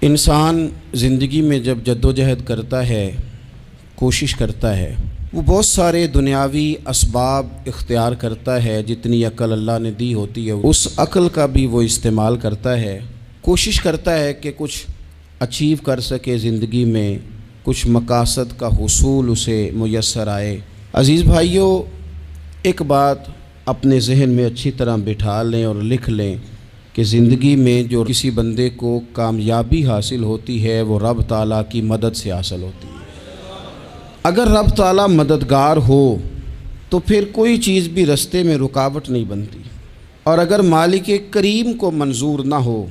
انسان زندگی میں جب جدوجہد کرتا ہے، کوشش کرتا ہے، وہ بہت سارے دنیاوی اسباب اختیار کرتا ہے۔ جتنی عقل اللہ نے دی ہوتی ہے اس عقل کا بھی وہ استعمال کرتا ہے، کوشش کرتا ہے کہ کچھ اچیو کر سکے زندگی میں، کچھ مقاصد کا حصول اسے میسر آئے۔ عزیز بھائیوں، ایک بات اپنے ذہن میں اچھی طرح بٹھا لیں اور لکھ لیں کہ زندگی میں جو کسی بندے کو کامیابی حاصل ہوتی ہے وہ رب تعالیٰ کی مدد سے حاصل ہوتی ہے۔ اگر رب تعالیٰ مددگار ہو تو پھر کوئی چیز بھی رستے میں رکاوٹ نہیں بنتی، اور اگر مالک کریم کو منظور نہ ہو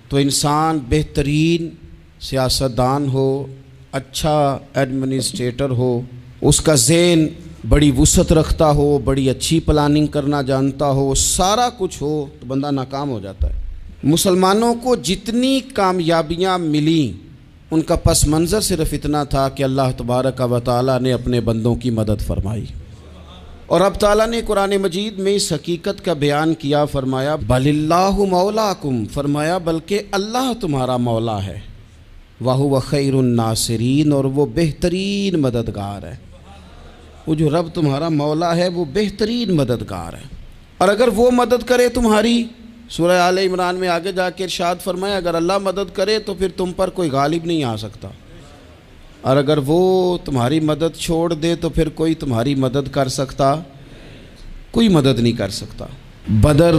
تو انسان بہترین سیاستدان ہو، اچھا ایڈمنسٹریٹر ہو، اس کا ذہن بڑی وسعت رکھتا ہو، بڑی اچھی پلاننگ کرنا جانتا ہو، سارا کچھ ہو، تو بندہ ناکام ہو جاتا ہے۔ مسلمانوں کو جتنی کامیابیاں ملیں ان کا پس منظر صرف اتنا تھا کہ اللہ تبارک و تعالیٰ نے اپنے بندوں کی مدد فرمائی، اور اب تعالیٰ نے قرآن مجید میں اس حقیقت کا بیان کیا، فرمایا بل اللہ مولاکم، فرمایا بلکہ اللہ تمہارا مولا ہے، وَهُوَ خَيْرُ النَّاصِرِينَ، اور وہ بہترین مددگار ہے۔ وہ جو رب تمہارا مولا ہے وہ بہترین مددگار ہے، اور اگر وہ مدد کرے تمہاری، سورہ آل عمران میں آگے جا کے ارشاد فرمایا اگر اللہ مدد کرے تو پھر تم پر کوئی غالب نہیں آ سکتا، اور اگر وہ تمہاری مدد چھوڑ دے تو پھر کوئی تمہاری مدد کر سکتا، کوئی مدد نہیں کر سکتا۔ بدر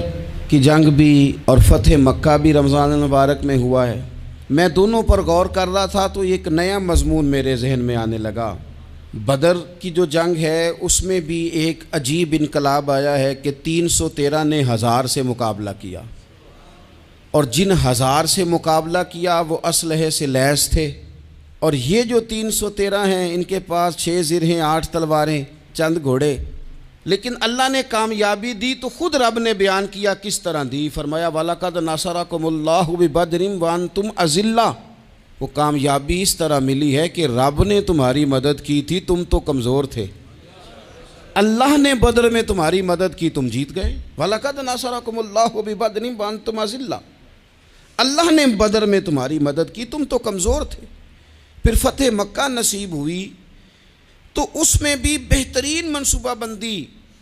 کی جنگ بھی اور فتح مکہ بھی رمضان المبارک میں ہوا ہے۔ میں دونوں پر غور کر رہا تھا تو ایک نیا مضمون میرے ذہن میں آنے لگا۔ بدر کی جو جنگ ہے اس میں بھی ایک عجیب انقلاب آیا ہے کہ 313 نے 1000 سے مقابلہ کیا، اور جن 1000 سے مقابلہ کیا وہ اسلحے سے لیس تھے، اور یہ جو 313 ہیں ان کے پاس 6 زرہیں، 8 تلواریں، چند گھوڑے، لیکن اللہ نے کامیابی دی تو خود رب نے بیان کیا کس طرح دی، فرمایا وَلَقَدْ نَصَرَكُمُ اللَّهُ بِبَدْرٍ وَأَنْتُمْ أَذِلَّةٌ۔ وہ کامیابی اس طرح ملی ہے کہ رب نے تمہاری مدد کی تھی، تم تو کمزور تھے، اللہ نے بدر میں تمہاری مدد کی، تم جیت گئے۔ وَلَقَدْ نَصَرَكُمُ اللَّهُ بِبَدْرٍ وَأَنْتُمْ أَذِلَّةٌ، اللہ نے بدر میں تمہاری مدد کی، تم تو کمزور تھے۔ پھر فتح مکہ نصیب ہوئی تو اس میں بھی بہترین منصوبہ بندی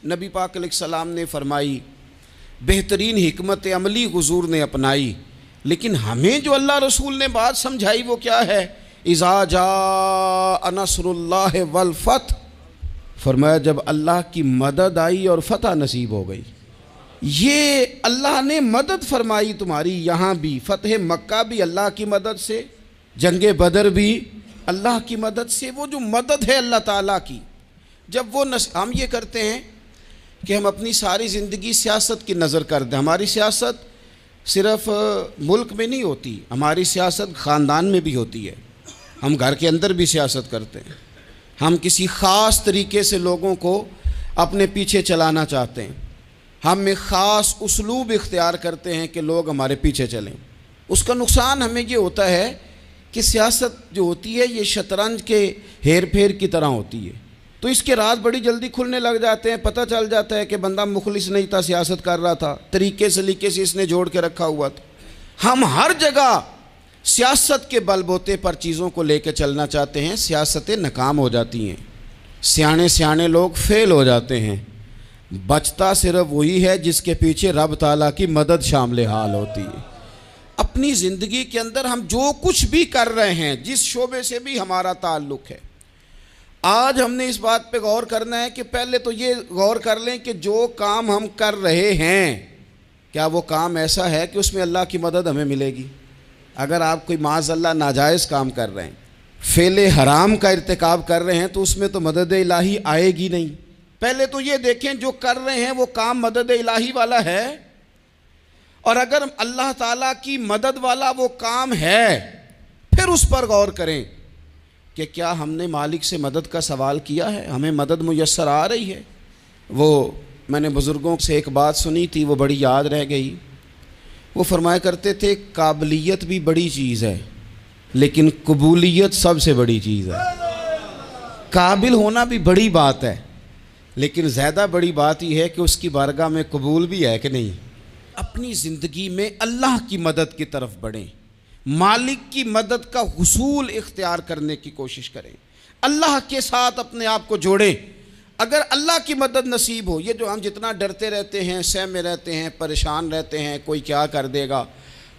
نبی پاک علیہ السلام نے فرمائی، بہترین حکمت عملی حضور نے اپنائی، لیکن ہمیں جو اللہ رسول نے بات سمجھائی وہ کیا ہے؟ اذا جاء نصر اللہ والفتح، فرمایا جب اللہ کی مدد آئی اور فتح نصیب ہو گئی۔ یہ اللہ نے مدد فرمائی تمہاری، یہاں بھی فتح مکہ بھی اللہ کی مدد سے، جنگ بدر بھی اللہ کی مدد سے۔ وہ جو مدد ہے اللہ تعالیٰ کی، جب وہ ہم یہ کرتے ہیں کہ ہم اپنی ساری زندگی سیاست کی نظر کر دیں۔ ہماری سیاست صرف ملک میں نہیں ہوتی، ہماری سیاست خاندان میں بھی ہوتی ہے، ہم گھر کے اندر بھی سیاست کرتے ہیں، ہم کسی خاص طریقے سے لوگوں کو اپنے پیچھے چلانا چاہتے ہیں، ہم ایک خاص اسلوب اختیار کرتے ہیں کہ لوگ ہمارے پیچھے چلیں۔ اس کا نقصان ہمیں یہ ہوتا ہے کہ سیاست جو ہوتی ہے یہ شطرنج کے ہیر پھیر کی طرح ہوتی ہے، تو اس کے راز بڑی جلدی کھلنے لگ جاتے ہیں، پتہ چل جاتا ہے کہ بندہ مخلص نہیں تھا، سیاست کر رہا تھا، طریقے سلیقے سے اس نے جوڑ کے رکھا ہوا تھا۔ ہم ہر جگہ سیاست کے بل بوتے پر چیزوں کو لے کے چلنا چاہتے ہیں، سیاستیں ناکام ہو جاتی ہیں، سیانے لوگ فیل ہو جاتے ہیں، بچتا صرف وہی ہے جس کے پیچھے رب تعالیٰ کی مدد شامل حال ہوتی ہے۔ اپنی زندگی کے اندر ہم جو کچھ بھی کر رہے ہیں، جس شعبے سے بھی ہمارا تعلق ہے، آج ہم نے اس بات پہ غور کرنا ہے کہ پہلے تو یہ غور کر لیں کہ جو کام ہم کر رہے ہیں کیا وہ کام ایسا ہے کہ اس میں اللہ کی مدد ہمیں ملے گی؟ اگر آپ کوئی معاذ اللہ ناجائز کام کر رہے ہیں، فعل حرام کا ارتکاب کر رہے ہیں، تو اس میں تو مدد الہی آئے گی نہیں۔ پہلے تو یہ دیکھیں جو کر رہے ہیں وہ کام مدد الہی والا ہے، اور اگر اللہ تعالیٰ کی مدد والا وہ کام ہے پھر اس پر غور کریں کہ کیا ہم نے مالک سے مدد کا سوال کیا ہے، ہمیں مدد میسر آ رہی ہے۔ وہ میں نے بزرگوں سے ایک بات سنی تھی، وہ بڑی یاد رہ گئی۔ وہ فرمایا کرتے تھے قابلیت بھی بڑی چیز ہے لیکن قبولیت سب سے بڑی چیز ہے۔ قابل ہونا بھی بڑی بات ہے لیکن زیادہ بڑی بات یہ ہے کہ اس کی بارگاہ میں قبول بھی ہے کہ نہیں۔ اپنی زندگی میں اللہ کی مدد کی طرف بڑھیں، مالک کی مدد کا حصول اختیار کرنے کی کوشش کریں، اللہ کے ساتھ اپنے آپ کو جوڑیں۔ اگر اللہ کی مدد نصیب ہو، یہ جو ہم جتنا ڈرتے رہتے ہیں، سہمے رہتے ہیں، پریشان رہتے ہیں کوئی کیا کر دے گا،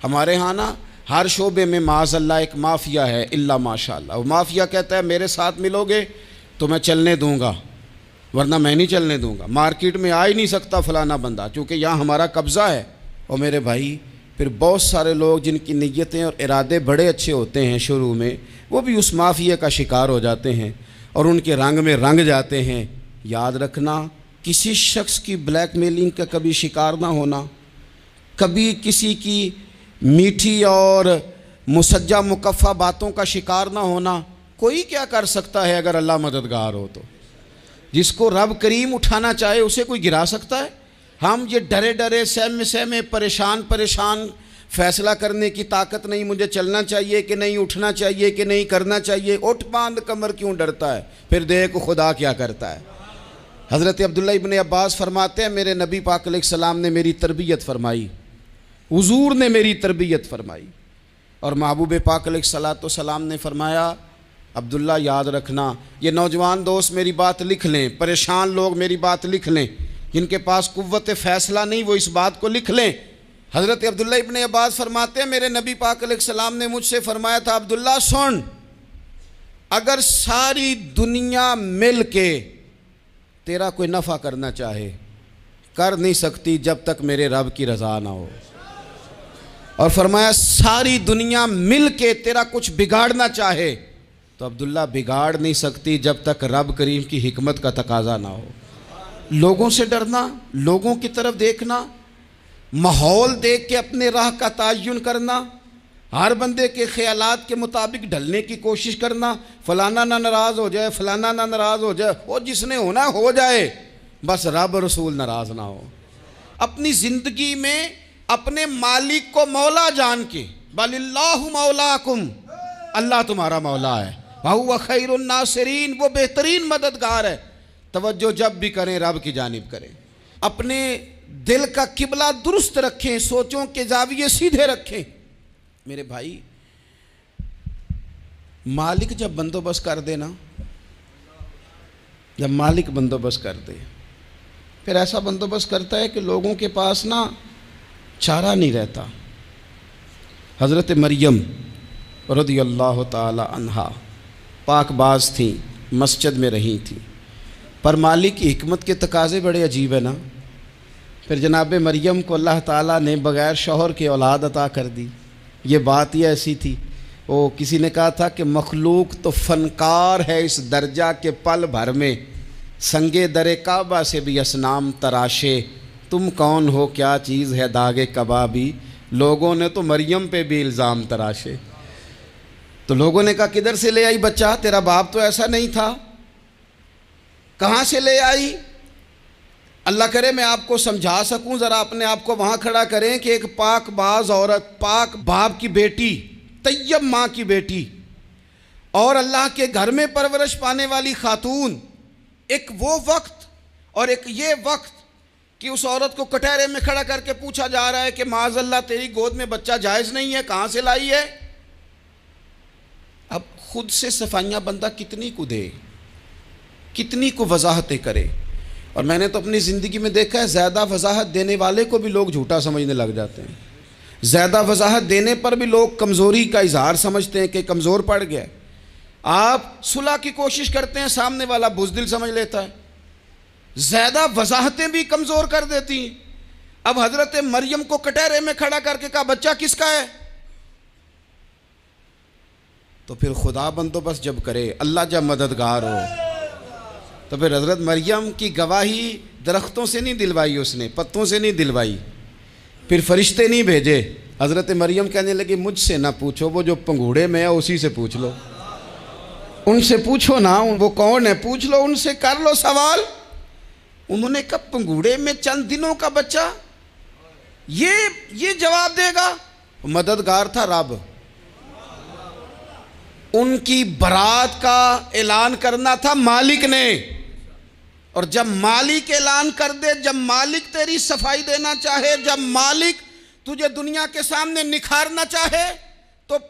ہمارے ہاں نا ہر شعبے میں معاذ اللہ ایک مافیا ہے، الا ماشاء اللہ۔ وہ مافیا کہتا ہے میرے ساتھ ملو گے تو میں چلنے دوں گا، ورنہ میں نہیں چلنے دوں گا، مارکیٹ میں آ ہی نہیں سکتا فلانا بندہ، چونکہ یہاں ہمارا قبضہ ہے۔ اور میرے بھائی پھر بہت سارے لوگ جن کی نیتیں اور ارادے بڑے اچھے ہوتے ہیں شروع میں، وہ بھی اس مافیا کا شکار ہو جاتے ہیں اور ان کے رنگ میں رنگ جاتے ہیں۔ یاد رکھنا، کسی شخص کی بلیک میلنگ کا کبھی شکار نہ ہونا، کبھی کسی کی میٹھی اور مسجع مکفہ باتوں کا شکار نہ ہونا۔ کوئی کیا کر سکتا ہے اگر اللہ مددگار ہو تو؟ جس کو رب کریم اٹھانا چاہے اسے کوئی گرا سکتا ہے؟ ہم یہ ڈرے ڈرے سہمے پریشان فیصلہ کرنے کی طاقت نہیں، مجھے چلنا چاہیے کہ نہیں، اٹھنا چاہیے کہ نہیں، کرنا چاہیے، اٹھ باندھ کمر کیوں ڈرتا ہے؟ پھر دیکھ خدا کیا کرتا ہے۔ حضرت عبداللہ ابن عباس فرماتے ہیں میرے نبی پاک علیہ السلام نے میری تربیت فرمائی، حضور نے میری تربیت فرمائی، اور محبوب پاک علیہ السلام نے فرمایا عبداللہ یاد رکھنا، یہ نوجوان دوست میری بات لکھ لیں، پریشان لوگ میری بات لکھ لیں، جن کے پاس قوت فیصلہ نہیں وہ اس بات کو لکھ لیں۔ حضرت عبداللہ ابن عباس فرماتے ہیں میرے نبی پاک علیہ السلام نے مجھ سے فرمایا تھا عبداللہ سن، اگر ساری دنیا مل کے تیرا کوئی نفع کرنا چاہے کر نہیں سکتی جب تک میرے رب کی رضا نہ ہو، اور فرمایا ساری دنیا مل کے تیرا کچھ بگاڑنا چاہے تو عبداللہ بگاڑ نہیں سکتی جب تک رب کریم کی حکمت کا تقاضا نہ ہو۔ لوگوں سے ڈرنا، لوگوں کی طرف دیکھنا، ماحول دیکھ کے اپنے راہ کا تعین کرنا، ہر بندے کے خیالات کے مطابق ڈھلنے کی کوشش کرنا، فلانا نہ ناراض ہو جائے، فلانا نہ ناراض ہو جائے، وہ جس نے ہونا ہو جائے، بس رب رسول ناراض نہ ہو۔ اپنی زندگی میں اپنے مالک کو مولا جان کے، بل اللہ مولاکم، اللہ تمہارا مولا ہے، وَهُوَ خَيْرُ النَّاصِرِينَ، وہ بہترین مددگار ہے۔ توجہ جب بھی کریں رب کی جانب کریں، اپنے دل کا قبلہ درست رکھیں، سوچوں کے زاویے سیدھے رکھیں۔ میرے بھائی مالک جب بندوبست کر دے نا، جب مالک بندوبست کر دے پھر ایسا بندوبست کرتا ہے کہ لوگوں کے پاس نا چارہ نہیں رہتا۔ حضرت مریم رضی اللہ تعالی عنہا پاک باز تھیں، مسجد میں رہی تھیں، پر مالک کی حکمت کے تقاضے بڑے عجیب ہیں نا۔ پھر جناب مریم کو اللہ تعالیٰ نے بغیر شوہر کے اولاد عطا کر دی۔ یہ بات ہی ایسی تھی، وہ کسی نے کہا تھا کہ مخلوق تو فنکار ہے اس درجہ کے پل بھر میں سنگے در کعبہ سے بھی اصنام تراشے، تم کون ہو کیا چیز ہے داغ کبابی، لوگوں نے تو مریم پہ بھی الزام تراشے۔ تو لوگوں نے کہا کدھر سے لے آئی بچہ، تیرا باپ تو ایسا نہیں تھا، کہاں سے لے آئی؟ اللہ کرے میں آپ کو سمجھا سکوں، ذرا اپنے آپ کو وہاں کھڑا کریں کہ ایک پاک باز عورت، پاک باپ کی بیٹی، طیب ماں کی بیٹی، اور اللہ کے گھر میں پرورش پانے والی خاتون، ایک وہ وقت اور ایک یہ وقت کہ اس عورت کو کٹہرے میں کھڑا کر کے پوچھا جا رہا ہے کہ معاذ اللہ تیری گود میں بچہ جائز نہیں ہے، کہاں سے لائی ہے؟ اب خود سے صفائیاں بندہ کتنی کو دے، کتنی کو وضاحتیں کرے۔ اور میں نے تو اپنی زندگی میں دیکھا ہے زیادہ وضاحت دینے والے کو بھی لوگ جھوٹا سمجھنے لگ جاتے ہیں، زیادہ وضاحت دینے پر بھی لوگ کمزوری کا اظہار سمجھتے ہیں کہ کمزور پڑ گیا۔ آپ صلح کی کوشش کرتے ہیں، سامنے والا بزدل سمجھ لیتا ہے، زیادہ وضاحتیں بھی کمزور کر دیتی ہیں۔ اب حضرت مریم کو کٹہرے میں کھڑا کر کے کہا بچہ کس کا ہے؟ تو پھر خدا بندوبست جب کرے، اللہ جب مددگار ہو، تو پھر حضرت مریم کی گواہی درختوں سے نہیں دلوائی، اس نے پتوں سے نہیں دلوائی، پھر فرشتے نہیں بھیجے۔ حضرت مریم کہنے لگی مجھ سے نہ پوچھو، وہ جو پنگوڑے میں ہے اسی سے پوچھ لو، ان سے پوچھو نا، وہ کون ہے پوچھ لو، ان سے کر لو سوال۔ انہوں نے کہا پنگوڑے میں چند دنوں کا بچہ یہ جواب دے گا؟ مددگار تھا رب، ان کی برات کا اعلان کرنا تھا مالک نے، اور جب مالک اعلان کر دے، جب مالک تیری صفائی دینا چاہے، جب مالک تجھے دنیا کے سامنے نکھارنا چاہے، تو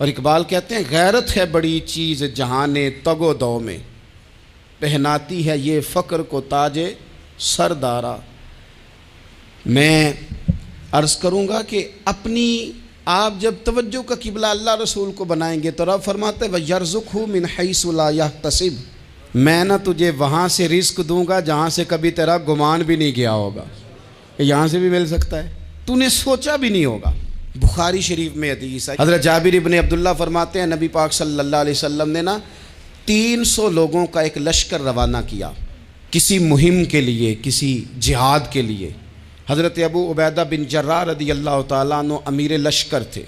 اور اقبال کہتے ہیں غیرت ہے بڑی چیز جہان تگ و دو میں، پہناتی ہے یہ فقر کو تاج سردارا۔ میں عرض کروں گا کہ اپنی آپ جب توجہ کا قبلہ اللہ رسول کو بنائیں گے تو رب فرماتے ہیں وَيَرْزُقْهُ مِنْ حَيْثُ لَا يَحْتَسِبُ، میں نہ تجھے وہاں سے رزق دوں گا جہاں سے کبھی تیرا گمان بھی نہیں کیا ہوگا، یہاں سے بھی مل سکتا ہے، تو نے سوچا بھی نہیں ہوگا۔ بخاری شریف میں حدیث ہے، حضرت جابر ابن عبداللہ فرماتے ہیں نبی پاک صلی اللہ علیہ وسلم نے 300 لوگوں کا ایک لشکر روانہ کیا کسی مہم کے لیے، کسی جہاد کے لیے۔ حضرت ابو عبیدہ بن جراح رضی اللہ تعالیٰ عنہ امیر لشکر تھے۔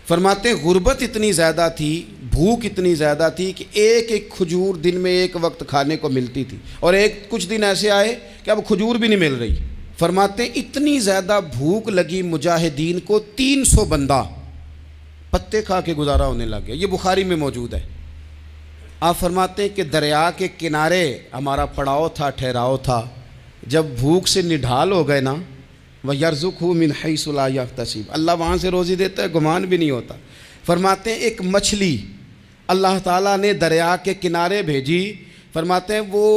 فرماتے ہیں غربت اتنی زیادہ تھی، بھوک اتنی زیادہ تھی کہ ایک ایک کھجور دن میں ایک وقت کھانے کو ملتی تھی، اور کچھ دن ایسے آئے کہ اب کھجور بھی نہیں مل رہی۔ فرماتے ہیں اتنی زیادہ بھوک لگی مجاہدین کو 300 بندہ پتے کھا کے گزارا ہونے لگ گیا۔ یہ بخاری میں موجود ہے۔ آپ فرماتے ہیں کہ دریا کے کنارے ہمارا پڑاؤ تھا، ٹھہراؤ تھا، جب بھوک سے نڈھال ہو گئے نا، وَيَرْزُقْهُ مِنْ حَيْثُ لَا يَحْتَسِبُ، اللہ وہاں سے روزی دیتا ہے، گمان بھی نہیں ہوتا۔ فرماتے ہیں ایک مچھلی اللہ تعالیٰ نے دریا کے کنارے بھیجی، فرماتے ہیں وہ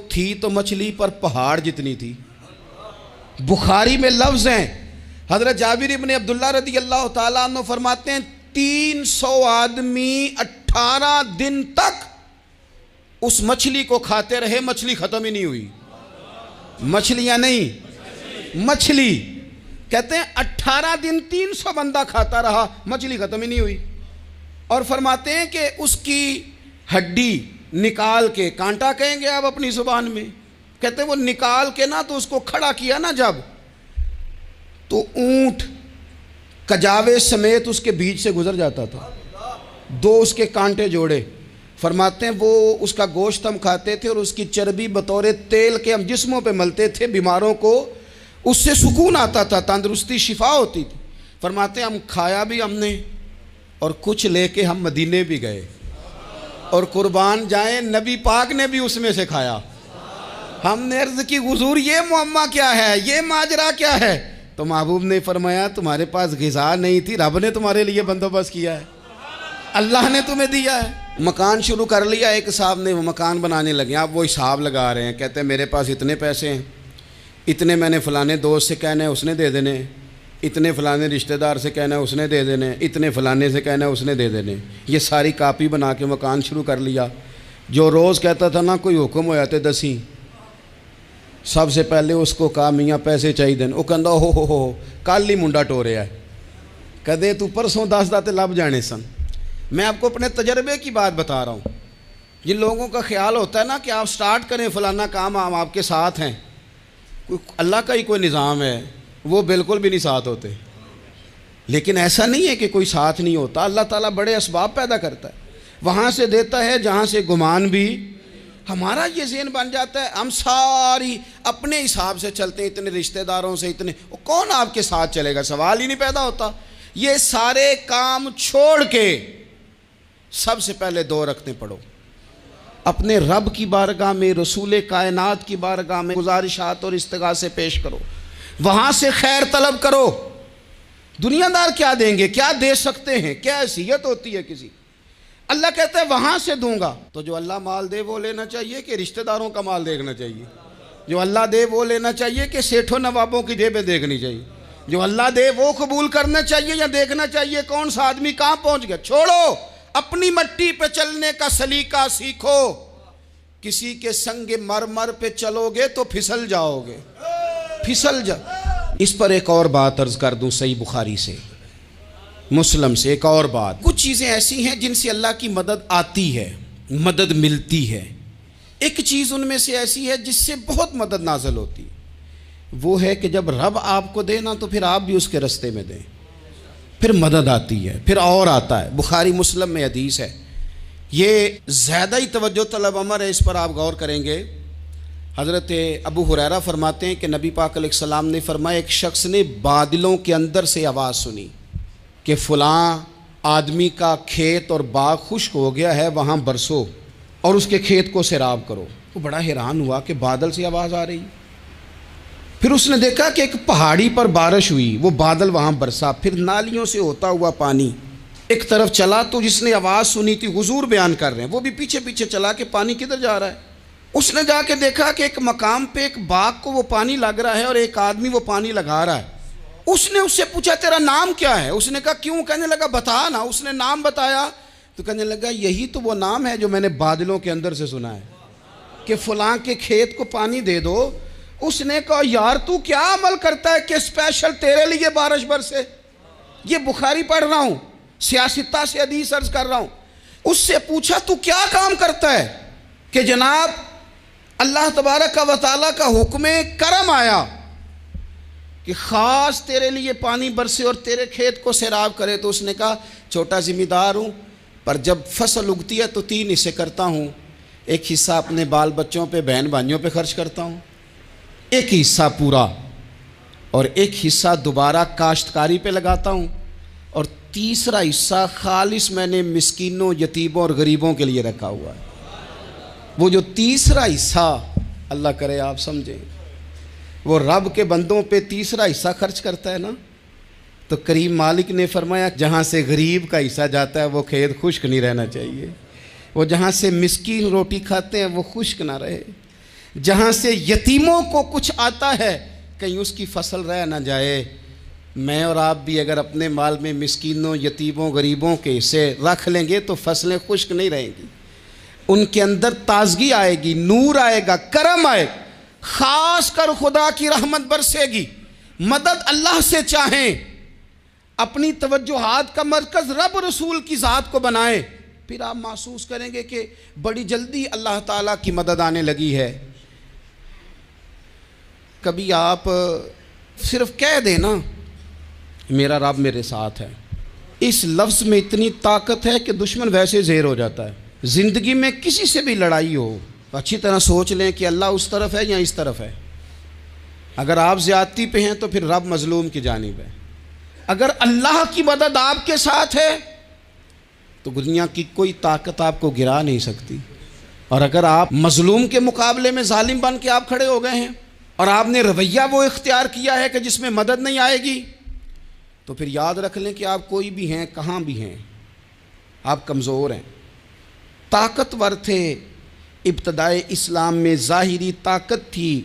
تھی تو مچھلی پر پہاڑ جتنی تھی۔ بخاری میں لفظ ہیں، حضرت جابر ابن عبداللہ رضی اللہ تعالیٰ عنہ فرماتے ہیں 300 آدمی 18 دن تک اس مچھلی کو کھاتے رہے، مچھلی ختم ہی نہیں ہوئی۔ مچھلیاں نہیں، مچھلی کہتے ہیں 18 دن 300 بندہ کھاتا رہا، مچھلی ختم ہی نہیں ہوئی۔ اور فرماتے ہیں کہ اس کی ہڈی نکال کے، کانٹا کہیں گے آپ اپنی زبان میں، کہتے ہیں وہ نکال کے نا تو اس کو کھڑا کیا نا جب، تو اونٹ کجاوے سمیت اس کے بیچ سے گزر جاتا تھا، 2 اس کے کانٹے جوڑے۔ فرماتے ہیں وہ اس کا گوشت ہم کھاتے تھے اور اس کی چربی بطور تیل کے ہم جسموں پہ ملتے تھے، بیماروں کو اس سے سکون آتا تھا، تندرستی شفا ہوتی تھی۔ فرماتے ہیں ہم کھایا بھی ہم نے، اور کچھ لے کے ہم مدینے بھی گئے، اور قربان جائیں نبی پاک نے بھی اس میں سے کھایا۔ ہم نے عرض کی حضور یہ معمہ کیا ہے، یہ ماجرا کیا ہے؟ تو محبوب نے فرمایا تمہارے پاس غذا نہیں تھی، رب نے تمہارے لیے بندوبست کیا ہے، اللہ نے تمہیں دیا ہے۔ مکان شروع کر لیا، ایک صاحب نے وہ مکان بنانے لگے، آپ وہ حساب لگا رہے ہیں، کہتے ہیں میرے پاس اتنے پیسے ہیں، اتنے میں نے فلانے دوست سے کہنا ہے اس نے دے دینے، اتنے فلانے رشتہ دار سے کہنا ہے اس نے دے دینے، اتنے فلانے سے کہنا ہے اس نے دے دینے۔ یہ ساری کاپی بنا کے مکان شروع کر لیا۔ جو روز کہتا تھا نا کوئی حکم ہو جاتے 10، سب سے پہلے اس کو کہا میاں پیسے چاہیے دین، وہ کہندا ہو کل ہی منڈا ٹوریا ہے، کدے تو پرسوں 10 داتے لب جانے سن۔ میں آپ کو اپنے تجربے کی بات بتا رہا ہوں۔ جن لوگوں کا خیال ہوتا ہے نا کہ آپ سٹارٹ کریں فلانا کام، ہم آپ کے ساتھ ہیں، اللہ کا ہی کوئی نظام ہے، وہ بالکل بھی نہیں ساتھ ہوتے۔ لیکن ایسا نہیں ہے کہ کوئی ساتھ نہیں ہوتا، اللہ تعالیٰ بڑے اسباب پیدا کرتا ہے، وہاں سے دیتا ہے جہاں سے گمان بھی۔ ہمارا یہ ذہن بن جاتا ہے ہم ساری اپنے حساب سے چلتے ہیں، اتنے رشتہ داروں سے، اتنے، کون آپ کے ساتھ چلے گا؟ سوال ہی نہیں پیدا ہوتا۔ یہ سارے کام چھوڑ کے سب سے پہلے 2 رکعتیں پڑھو، اپنے رب کی بارگاہ میں، رسول کائنات کی بارگاہ میں گزارشات اور استغاثے پیش کرو، وہاں سے خیر طلب کرو۔ دنیا دار کیا دیں گے، کیا دے سکتے ہیں، کیا حیثیت ہوتی ہے کسی؟ اللہ کہتا ہے وہاں سے دوں گا۔ تو جو اللہ مال دے وہ لینا چاہیے کہ رشتہ داروں کا مال دیکھنا چاہیے؟ جو اللہ دے وہ لینا چاہیے کہ سیٹھوں نوابوں کی جیبیں دیکھنی چاہیے؟ جو اللہ دے وہ قبول کرنا چاہیے یا دیکھنا چاہیے کون سا آدمی کہاں پہنچ گیا؟ چھوڑو، اپنی مٹی پہ چلنے کا سلیقہ سیکھو۔ کسی کے سنگ مرمر پہ چلو گے تو پھسل جاؤ گے، پھسل جا۔ اس پر ایک اور بات عرض کر دوں، صحیح بخاری سے، مسلم سے ایک اور بات۔ کچھ چیزیں ایسی ہیں جن سے اللہ کی مدد آتی ہے، مدد ملتی ہے۔ ایک چیز ان میں سے ایسی ہے جس سے بہت مدد نازل ہوتی، وہ ہے کہ جب رب آپ کو دے نا تو پھر آپ بھی اس کے رستے میں دیں، پھر مدد آتی ہے، پھر اور آتا ہے۔ بخاری مسلم میں حدیث ہے، یہ زیادہ ہی توجہ طلب امر ہے، اس پر آپ غور کریں گے۔ حضرت ابو ہریرہ فرماتے ہیں کہ نبی پاک علیہ السلام نے فرمایا ایک شخص نے بادلوں کے اندر سے آواز سنی کہ فلاں آدمی کا کھیت اور باغ خشک ہو گیا ہے، وہاں برسو اور اس کے کھیت کو سیراب کرو۔ وہ بڑا حیران ہوا کہ بادل سے آواز آ رہی۔ پھر اس نے دیکھا کہ ایک پہاڑی پر بارش ہوئی، وہ بادل وہاں برسا، پھر نالیوں سے ہوتا ہوا پانی ایک طرف چلا تو جس نے آواز سنی تھی حضور بیان کر رہے ہیں، وہ بھی پیچھے پیچھے چلا کہ پانی کدھر جا رہا ہے۔ اس نے جا کے دیکھا کہ ایک مقام پہ ایک باغ کو وہ پانی لگ رہا ہے اور ایک آدمی وہ پانی لگا رہا ہے۔ اس نے اس سے پوچھا تیرا نام کیا ہے؟ اس نے کہا کیوں؟ کہنے لگا بتا نا۔ اس نے نام بتایا تو کہنے لگا یہی تو وہ نام ہے جو میں نے بادلوں کے اندر سے سنا ہے کہ فلاں کے کھیت کو پانی دے دو۔ اس نے کہا یار تو کیا عمل کرتا ہے کہ اسپیشل تیرے لیے بارش برسے؟ یہ بخاری پڑھ رہا ہوں، سیاستہ سے حدیث عرض کر رہا ہوں۔ اس سے پوچھا تو کیا کام کرتا ہے کہ جناب اللہ تبارک و تعالیٰ کا حکم کرم آیا کہ خاص تیرے لیے پانی برسے اور تیرے کھیت کو سیراب کرے؟ تو اس نے کہا چھوٹا ذمہ دار ہوں، پر جب فصل اگتی ہے تو 3 حصے کرتا ہوں، ایک حصہ اپنے بال بچوں پہ بہن بھائیوں پہ خرچ کرتا ہوں، ایک حصہ پورا، اور ایک حصہ دوبارہ کاشتکاری پہ لگاتا ہوں، اور تیسرا حصہ خالص میں نے مسکینوں، یتیموں اور غریبوں کے لیے رکھا ہوا ہے۔ وہ جو تیسرا حصہ اللہ کرے آپ سمجھیں، وہ رب کے بندوں پہ تیسرا حصہ خرچ کرتا ہے نا، تو کریم مالک نے فرمایا جہاں سے غریب کا حصہ جاتا ہے وہ کھیت خشک نہیں رہنا چاہیے، وہ جہاں سے مسکین روٹی کھاتے ہیں وہ خشک نہ رہے، جہاں سے یتیموں کو کچھ آتا ہے کہیں اس کی فصل رہ نہ جائے۔ میں اور آپ بھی اگر اپنے مال میں مسکینوں، یتیموں، غریبوں کے حصے رکھ لیں گے تو فصلیں خشک نہیں رہیں گی، ان کے اندر تازگی آئے گی، نور آئے گا، کرم آئے گا، خاص کر خدا کی رحمت برسے گی۔ مدد اللہ سے چاہیں، اپنی توجہات کا مرکز رب رسول کی ذات کو بنائیں، پھر آپ محسوس کریں گے کہ بڑی جلدی اللہ تعالیٰ کی مدد آنے لگی ہے۔ کبھی آپ صرف کہہ دیں نا میرا رب میرے ساتھ ہے، اس لفظ میں اتنی طاقت ہے کہ دشمن ویسے زیر ہو جاتا ہے۔ زندگی میں کسی سے بھی لڑائی ہو تو اچھی طرح سوچ لیں کہ اللہ اس طرف ہے یا اس طرف ہے۔ اگر آپ زیادتی پہ ہیں تو پھر رب مظلوم کی جانب ہے۔ اگر اللہ کی مدد آپ کے ساتھ ہے تو دنیا کی کوئی طاقت آپ کو گرا نہیں سکتی، اور اگر آپ مظلوم کے مقابلے میں ظالم بن کے آپ کھڑے ہو گئے ہیں اور آپ نے رویہ وہ اختیار کیا ہے کہ جس میں مدد نہیں آئے گی، تو پھر یاد رکھ لیں کہ آپ کوئی بھی ہیں، کہاں بھی ہیں، آپ کمزور ہیں۔ طاقتور تھے ابتدائے اسلام میں، ظاہری طاقت تھی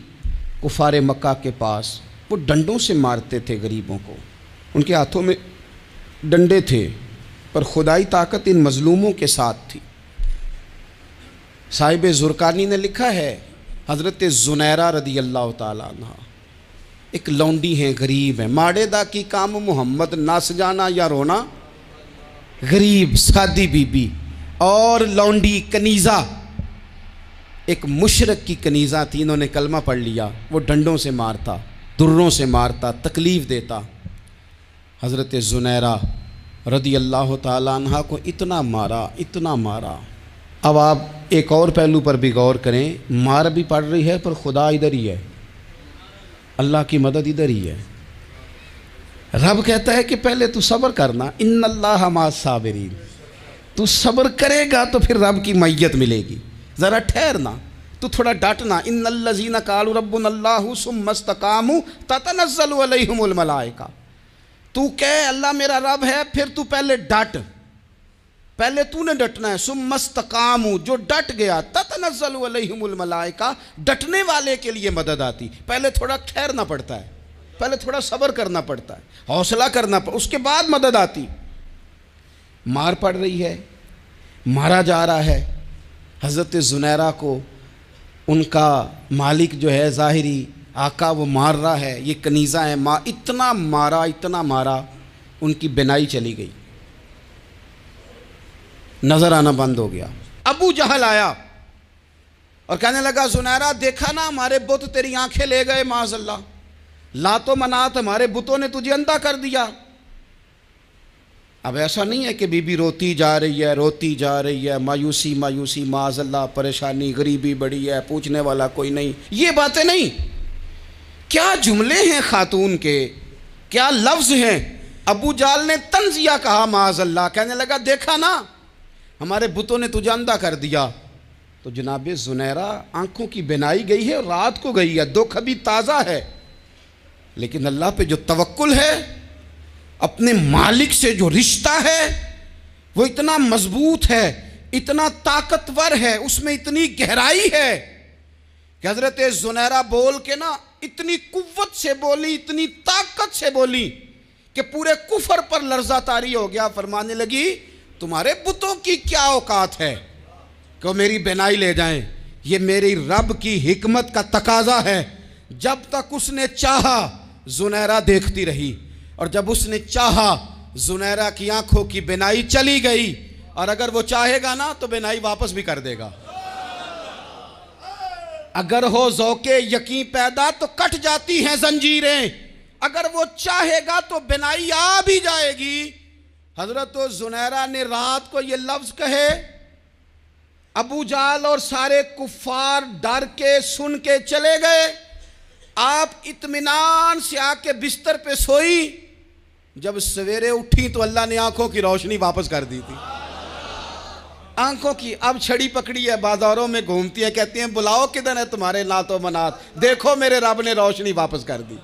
کفار مکہ کے پاس، وہ ڈنڈوں سے مارتے تھے غریبوں کو، ان کے ہاتھوں میں ڈنڈے تھے، پر خدائی طاقت ان مظلوموں کے ساتھ تھی۔ صاحب زرقانی نے لکھا ہے حضرت زنیرہ رضی اللہ تعالیٰ عنہ ایک لونڈی ہیں، غریب ہیں، ماڑے دا کی کام محمد ناس جانا یا رونا، غریب سادی بی بی اور لونڈی کنیزہ، ایک مشرک کی کنیزہ تھی، انہوں نے کلمہ پڑھ لیا، وہ ڈنڈوں سے مارتا، دروں سے مارتا، تکلیف دیتا۔ حضرت زنیرہ رضی اللہ تعالیٰ عنہ کو اتنا مارا، اتنا مارا۔ اب آپ ایک اور پہلو پر بھی غور کریں، مار بھی پڑ رہی ہے پر خدا ادھر ہی ہے، اللہ کی مدد ادھر ہی ہے۔ رب کہتا ہے کہ پہلے تو صبر کرنا، ان اللہ مع الصابرین، تو صبر کرے گا تو پھر رب کی معیت ملے گی، ذرا ٹھہرنا، تو تھوڑا ڈٹنا۔ ان الذین قالوا ربنا اللہ ثم استقاموا تتنزل علیہم الملائکہ، تو کہے اللہ میرا رب ہے، پھر تو پہلے ڈٹ، پہلے تو نے ڈٹنا ہے۔ ثم استقاموا، جو ڈٹ گیا، تتنزل علیہم الملائکہ، ڈٹنے والے کے لیے مدد آتی، پہلے تھوڑا ٹھہرنا پڑتا ہے، پہلے تھوڑا صبر کرنا پڑتا ہے، حوصلہ کرنا پڑتا ہے، اس کے بعد مدد آتی۔ مار پڑ رہی ہے، مارا جا رہا ہے حضرت زنیرہ کو، ان کا مالک جو ہے ظاہری آقا وہ مار رہا ہے، یہ کنیزہ ہے، اتنا مارا اتنا مارا، ان کی بینائی چلی گئی، نظر آنا بند ہو گیا۔ ابو جہل آیا اور کہنے لگا زنیرہ دیکھا نا ہمارے بت تیری آنکھیں لے گئے، معاذ اللہ، لات و منات ہمارے بتوں نے تجھے اندھا کر دیا۔ اب ایسا نہیں ہے کہ بی بی روتی جا رہی ہے، روتی جا رہی ہے، مایوسی مایوسی، معاذ اللہ، پریشانی، غریبی بڑی ہے، پوچھنے والا کوئی نہیں، یہ باتیں نہیں۔ کیا جملے ہیں خاتون کے، کیا لفظ ہیں۔ ابو جہل نے تنزیہ کہا، معاذ اللہ، کہنے لگا دیکھا نا ہمارے بتوں نے تجھے اندھا کر دیا۔ تو جناب زنیرہ آنکھوں کی بینائی گئی ہے، رات کو گئی ہے، دکھ ابھی تازہ ہے، لیکن اللہ پہ جو توکل ہے، اپنے مالک سے جو رشتہ ہے، وہ اتنا مضبوط ہے، اتنا طاقتور ہے، اس میں اتنی گہرائی ہے کہ حضرت زنیرہ بول کے نا اتنی قوت سے بولی، اتنی طاقت سے بولی کہ پورے کفر پر لرزہ طاری ہو گیا۔ فرمانے لگی تمہارے بتوں کی کیا اوقات ہے کہ وہ میری بینائی لے جائیں؟ یہ میری رب کی حکمت کا تقاضا ہے۔ جب تک اس نے چاہا زنیرہ دیکھتی رہی، اور جب اس نے چاہا زنیرہ کی آنکھوں کی بینائی چلی گئی، اور اگر وہ چاہے گا نا تو بینائی واپس بھی کر دے گا۔ اگر ہو ذوق یقین پیدا تو کٹ جاتی ہیں زنجیریں، اگر وہ چاہے گا تو بینائی آ بھی جائے گی۔ حضرت زنیرہ نے رات کو یہ لفظ کہے، ابو جہل اور سارے کفار ڈر کے سن کے چلے گئے۔ آپ اطمینان سے آ کے بستر پہ سوئی، جب سویرے اٹھی تو اللہ نے آنکھوں کی روشنی واپس کر دی تھی۔ آنکھوں کی اب چھڑی پکڑی ہے، بازاروں میں گھومتی ہیں، کہتی ہیں بلاؤ کدھر ہے تمہارے نات و منات، دیکھو میرے رب نے روشنی واپس کر دی۔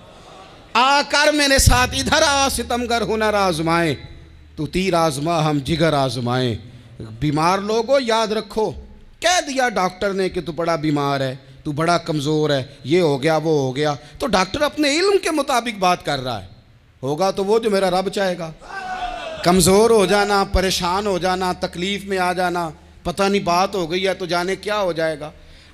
آ کر میرے ساتھ ادھر آ ستمگر ہنر آزمائیں، تو تیر آزما ہم جگر آزمائیں۔ بیمار لوگوں یاد رکھو، کہہ دیا ڈاکٹر نے کہ تو بڑا بیمار ہے، تو بڑا کمزور ہے، یہ ہو گیا وہ ہو گیا، تو ڈاکٹر اپنے علم کے مطابق بات کر رہا ہے، ہوگا تو وہ جو میرا رب چاہے گا۔ کمزور ہو جانا، پریشان ہو جانا، تکلیف میں آ جانا، پتہ نہیں بات ہو گئی ہے تو جانے کیا ہو جائے گا۔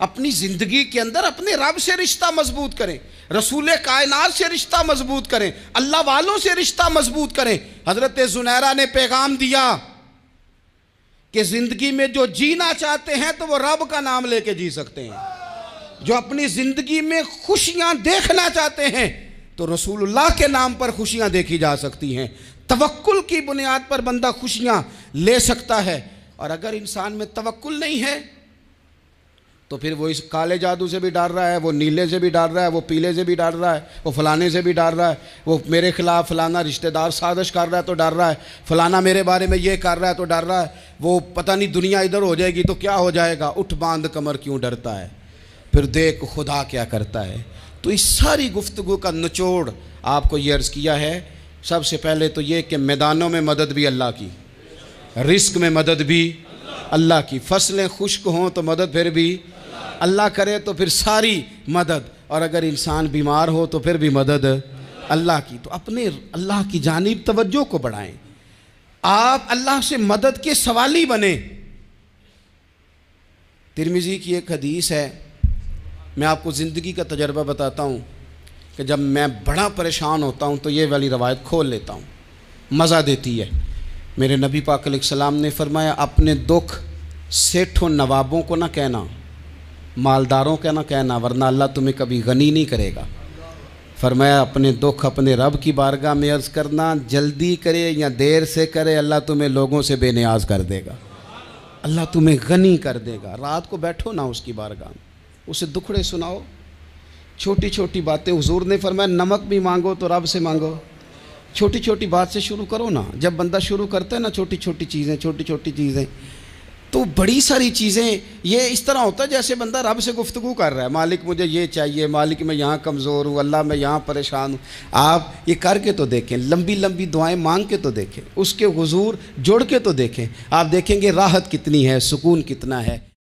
اپنی زندگی کے اندر اپنے رب سے رشتہ مضبوط کریں، رسول کائنات سے رشتہ مضبوط کریں، اللہ والوں سے رشتہ مضبوط کریں۔ حضرت زنیرہ نے پیغام دیا کہ زندگی میں جو جینا چاہتے ہیں تو وہ رب کا نام لے کے جی سکتے ہیں، جو اپنی زندگی میں خوشیاں دیکھنا چاہتے ہیں تو رسول اللہ کے نام پر خوشیاں دیکھی جا سکتی ہیں۔ توکل کی بنیاد پر بندہ خوشیاں لے سکتا ہے، اور اگر انسان میں توکل نہیں ہے تو پھر وہ اس کالے جادو سے بھی ڈر رہا ہے، وہ نیلے سے بھی ڈر رہا ہے، وہ پیلے سے بھی ڈر رہا ہے، وہ فلانے سے بھی ڈر رہا ہے، وہ میرے خلاف فلانا رشتہ دار سازش کر رہا ہے تو ڈر رہا ہے، فلانا میرے بارے میں یہ کر رہا ہے تو ڈر رہا ہے، وہ پتہ نہیں دنیا ادھر ہو جائے گی تو کیا ہو جائے گا، اٹھ باندھ کمر کیوں ڈرتا ہے، پھر دیکھ خدا کیا کرتا ہے۔ تو اس ساری گفتگو کا نچوڑ آپ کو یہ عرض کیا ہے، سب سے پہلے تو یہ کہ میدانوں میں مدد بھی اللہ کی، رزق میں مدد بھی اللہ کی، فصلیں خشک ہوں تو مدد پھر بھی اللہ کرے، تو پھر ساری مدد، اور اگر انسان بیمار ہو تو پھر بھی مدد اللہ کی۔ تو اپنے اللہ کی جانب توجہ کو بڑھائیں، آپ اللہ سے مدد کے سوالی بنیں۔ ترمذی کی ایک حدیث ہے، میں آپ کو زندگی کا تجربہ بتاتا ہوں کہ جب میں بڑا پریشان ہوتا ہوں تو یہ والی روایت کھول لیتا ہوں، مزہ دیتی ہے۔ میرے نبی پاک علیہ السلام نے فرمایا اپنے دکھ سیٹھوں نوابوں کو نہ کہنا، مالداروں کا نہ کہنا، ورنہ اللہ تمہیں کبھی غنی نہیں کرے گا۔ فرمایا اپنے دکھ اپنے رب کی بارگاہ میں عرض کرنا، جلدی کرے یا دیر سے کرے اللہ تمہیں لوگوں سے بے نیاز کر دے گا، اللہ تمہیں غنی کر دے گا۔ رات کو بیٹھو نا اس کی بارگاہ میں، اسے دکھڑے سناؤ، چھوٹی چھوٹی باتیں، حضور نے فرمایا نمک بھی مانگو تو رب سے مانگو، چھوٹی چھوٹی بات سے شروع کرو نا۔ جب بندہ شروع کرتا ہے نا چھوٹی چھوٹی چیزیں تو بڑی ساری چیزیں یہ اس طرح ہوتا ہے جیسے بندہ رب سے گفتگو کر رہا ہے، مالک مجھے یہ چاہیے، مالک میں یہاں کمزور ہوں، اللہ میں یہاں پریشان ہوں۔ آپ یہ کر کے تو دیکھیں، لمبی لمبی دعائیں مانگ کے تو دیکھیں، اس کے حضور جوڑ کے تو دیکھیں، آپ دیکھیں گے راحت کتنی ہے، سکون کتنا ہے۔